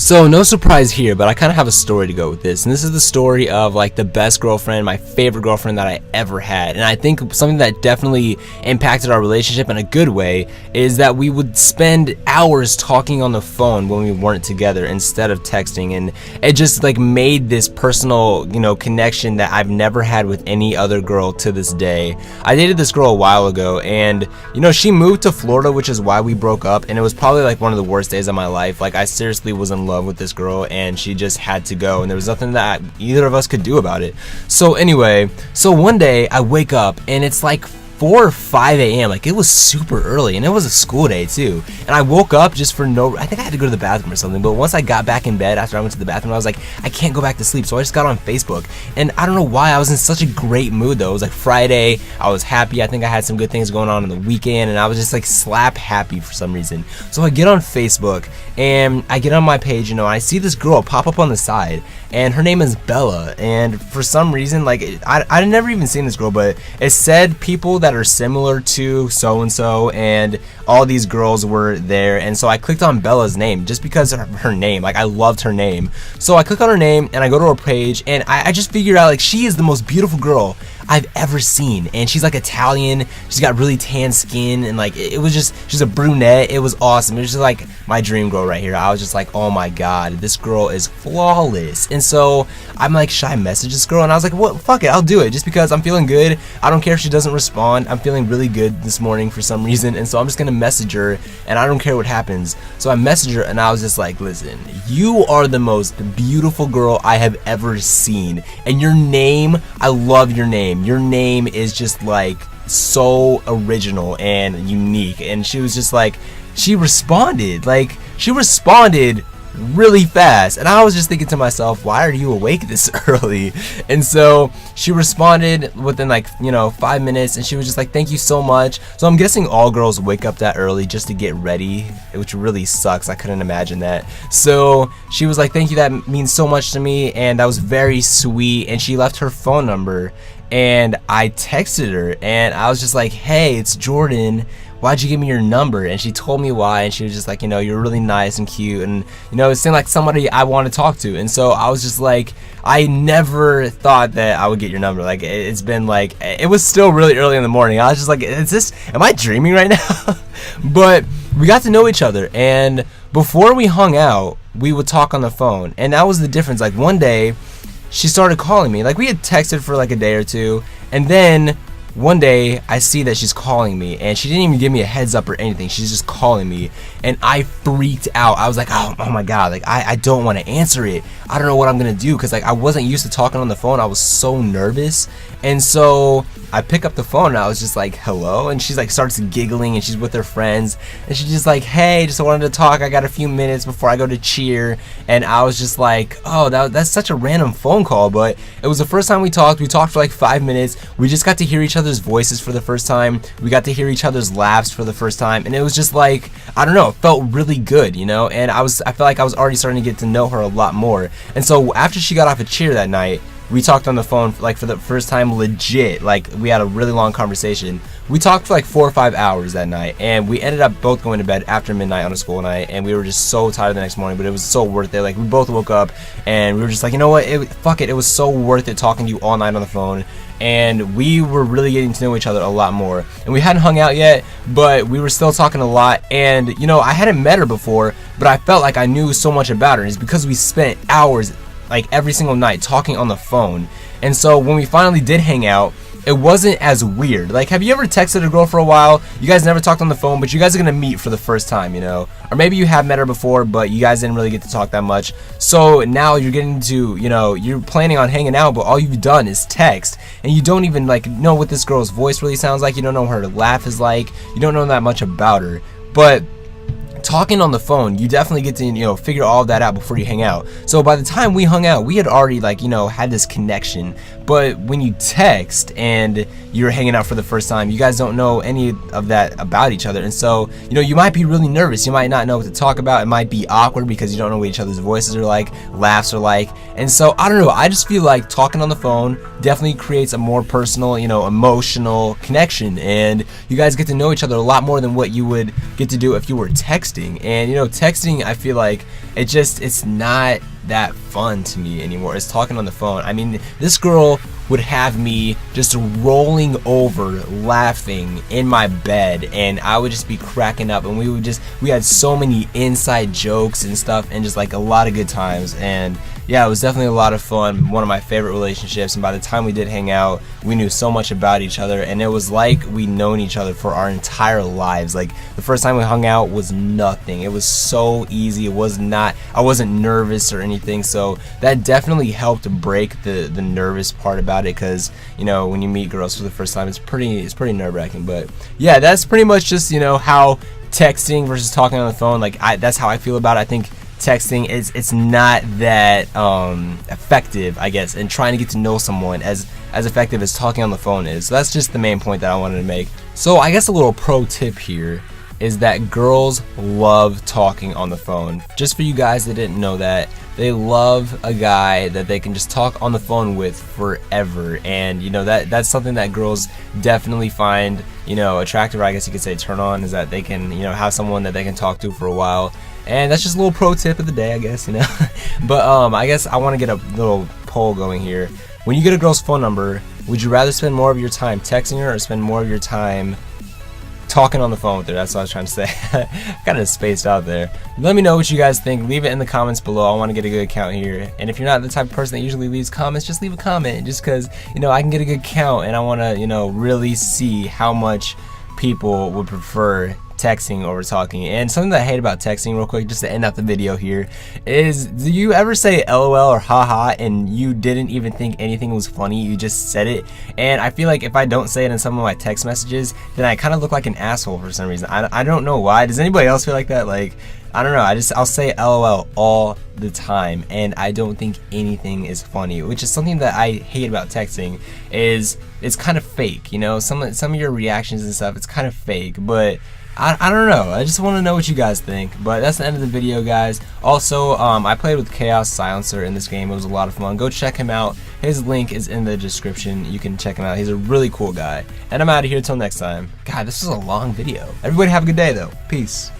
So no surprise here, but I kind of have a story to go with this, and this is the story of like the best girlfriend, my favorite girlfriend that I ever had. And I think something that definitely impacted our relationship in a good way is that we would spend hours talking on the phone when we weren't together instead of texting, and it just like made this personal, connection that I've never had with any other girl to this day. I dated this girl a while ago, and she moved to Florida, which is why we broke up, and it was probably like one of the worst days of my life. Like, I seriously was in love with this girl, and she just had to go, and there was nothing that either of us could do about it. So anyway, one day I wake up and it's like 4 or 5 a.m. Like, it was super early, and it was a school day too. And I woke up just for I think I had to go to the bathroom or something, but once I got back in bed after I went to the bathroom, I was like, I can't go back to sleep. So I just got on Facebook, and I don't know why, I was in such a great mood though. It was like Friday, I was happy. I think I had some good things going on the weekend, and I was just like slap happy for some reason. So I get on Facebook, and I get on my page, and I see this girl pop up on the side, and her name is Bella. And for some reason, like, I'd never even seen this girl, but it said people that are similar to so-and-so, and all these girls were there. And so I clicked on Bella's name just because of her name. Like, I loved her name. So I click on her name, and I go to her page, and I just figured out, like, she is the most beautiful girl I've ever seen. And she's like Italian, she's got really tan skin, and like, it was just, she's a brunette. It was awesome. It was just like my dream girl right here. I was just like, oh my god, this girl is flawless. And so I'm like, should I message this girl? And I was like, well, fuck it, I'll do it, just because I'm feeling good. I don't care if she doesn't respond. I'm feeling really good this morning for some reason, and so I'm just gonna message her, and I don't care what happens. So I messaged her, and I was just like, listen, you are the most beautiful girl I have ever seen, and your name, I love your name. Your name is just like so original and unique. And she was just like, she responded really fast, and I was just thinking to myself, why are you awake this early? And so she responded within 5 minutes, and she was just like, thank you so much. So I'm guessing all girls wake up that early just to get ready, which really sucks. I couldn't imagine that. So she was like, thank you, that means so much to me, and that was very sweet. And she left her phone number, and I texted her, and I was just like, hey, it's Jordan, why'd you give me your number? And she told me why, and she was just like, you're really nice and cute, and it seemed like somebody I want to talk to. And so I was just like, I never thought that I would get your number. Like, it's been like, it was still really early in the morning. I was just like, am I dreaming right now? But we got to know each other, and before we hung out, we would talk on the phone. And that was the difference. Like, one day she started calling me. Like, we had texted for like a day or two, and then one day I see that she's calling me, and she didn't even give me a heads up or anything. She's just calling me, and I freaked out. I was like, oh my god, like, I don't want to answer it. I don't know what I'm gonna do, because like, I wasn't used to talking on the phone. I was so nervous. And so I pick up the phone, and I was just like, hello? And she's like, starts giggling, and she's with her friends, and she's just like, hey, just wanted to talk, I got a few minutes before I go to cheer. And I was just like, oh, that's such a random phone call. But it was the first time we talked for like 5 minutes. We just got to hear each other's voices for the first time. We got to hear each other's laughs for the first time, and it was just like, I don't know, it felt really good, and I felt like I was already starting to get to know her a lot more. And so after she got off a cheer that night, we talked on the phone for the first time, legit. Like, we had a really long conversation. We talked for like 4 or 5 hours that night, and we ended up both going to bed after midnight on a school night, and we were just so tired the next morning, but it was so worth it. Like, we both woke up, and we were just like, you know what, fuck it, it was so worth it talking to you all night on the phone. And we were really getting to know each other a lot more. And we hadn't hung out yet, but we were still talking a lot. And I hadn't met her before, but I felt like I knew so much about her. And it's because we spent hours, like, every single night talking on the phone. And so when we finally did hang out, it wasn't as weird. Like, have you ever texted a girl for a while, you guys never talked on the phone, but you guys are gonna meet for the first time, or maybe you have met her before, but you guys didn't really get to talk that much. So now you're getting to, you're planning on hanging out, but all you've done is text, and you don't even know what this girl's voice really sounds like. You don't know what her laugh is like. You don't know that much about her. But talking on the phone, you definitely get to figure all of that out before you hang out. So by the time we hung out, we had already had this connection. But when you text and you're hanging out for the first time, you guys don't know any of that about each other, and so you might be really nervous. You might not know what to talk about. It might be awkward because you don't know what each other's voices are like, laughs are like, and so I don't know. I just feel like talking on the phone definitely creates a more personal, emotional connection, and you guys get to know each other a lot more than what you would get to do if you were texting. And texting, I feel like it's not that fun to me anymore. It's talking on the phone. I mean, this girl would have me just rolling over laughing in my bed, and I would just be cracking up, and we had so many inside jokes and stuff, and just like a lot of good times. And yeah, it was definitely a lot of fun. One of my favorite relationships, and by the time we did hang out, we knew so much about each other, and it was like we'd known each other for our entire lives. Like, the first time we hung out was nothing. It was so easy. I wasn't nervous or anything, so that definitely helped break the nervous part about it, because when you meet girls for the first time, it's pretty nerve-wracking. But yeah, that's pretty much just how texting versus talking on the phone, like that's how I feel about it. I think texting it's not that effective, I guess, in trying to get to know someone as effective as talking on the phone is. So that's just the main point that I wanted to make. So I guess a little pro tip here is that girls love talking on the phone. Just for you guys that didn't know that, they love a guy that they can just talk on the phone with forever, and that's something that girls definitely find attractive, or I guess you could say turn on, is that they can have someone that they can talk to for a while. And that's just a little pro tip of the day, I guess, But I guess I want to get a little poll going here. When you get a girl's phone number, would you rather spend more of your time texting her or spend more of your time talking on the phone with her? That's what I was trying to say. Kind of spaced out there. Let me know what you guys think. Leave it in the comments below. I want to get a good count here. And if you're not the type of person that usually leaves comments, just leave a comment, just because I can get a good count, and I want to really see how much people would prefer texting over talking. And something that I hate about texting, real quick, just to end out the video here, is, do you ever say LOL or haha and you didn't even think anything was funny? You just said it. And I feel like if I don't say it in some of my text messages, then I kind of look like an asshole for some reason. I don't know why. Does anybody else feel like that? Like, I don't know. I'll say LOL all the time, and I don't think anything is funny, which is something that I hate about texting. Is it's kind of fake, Some of your reactions and stuff, it's kind of fake, but I don't know. I just want to know what you guys think. But that's the end of the video, guys. Also, I played with Chaos Silencer in this game. It was a lot of fun. Go check him out. His link is in the description. You can check him out. He's a really cool guy. And I'm out of here till next time. God, this was a long video. Everybody have a good day, though. Peace.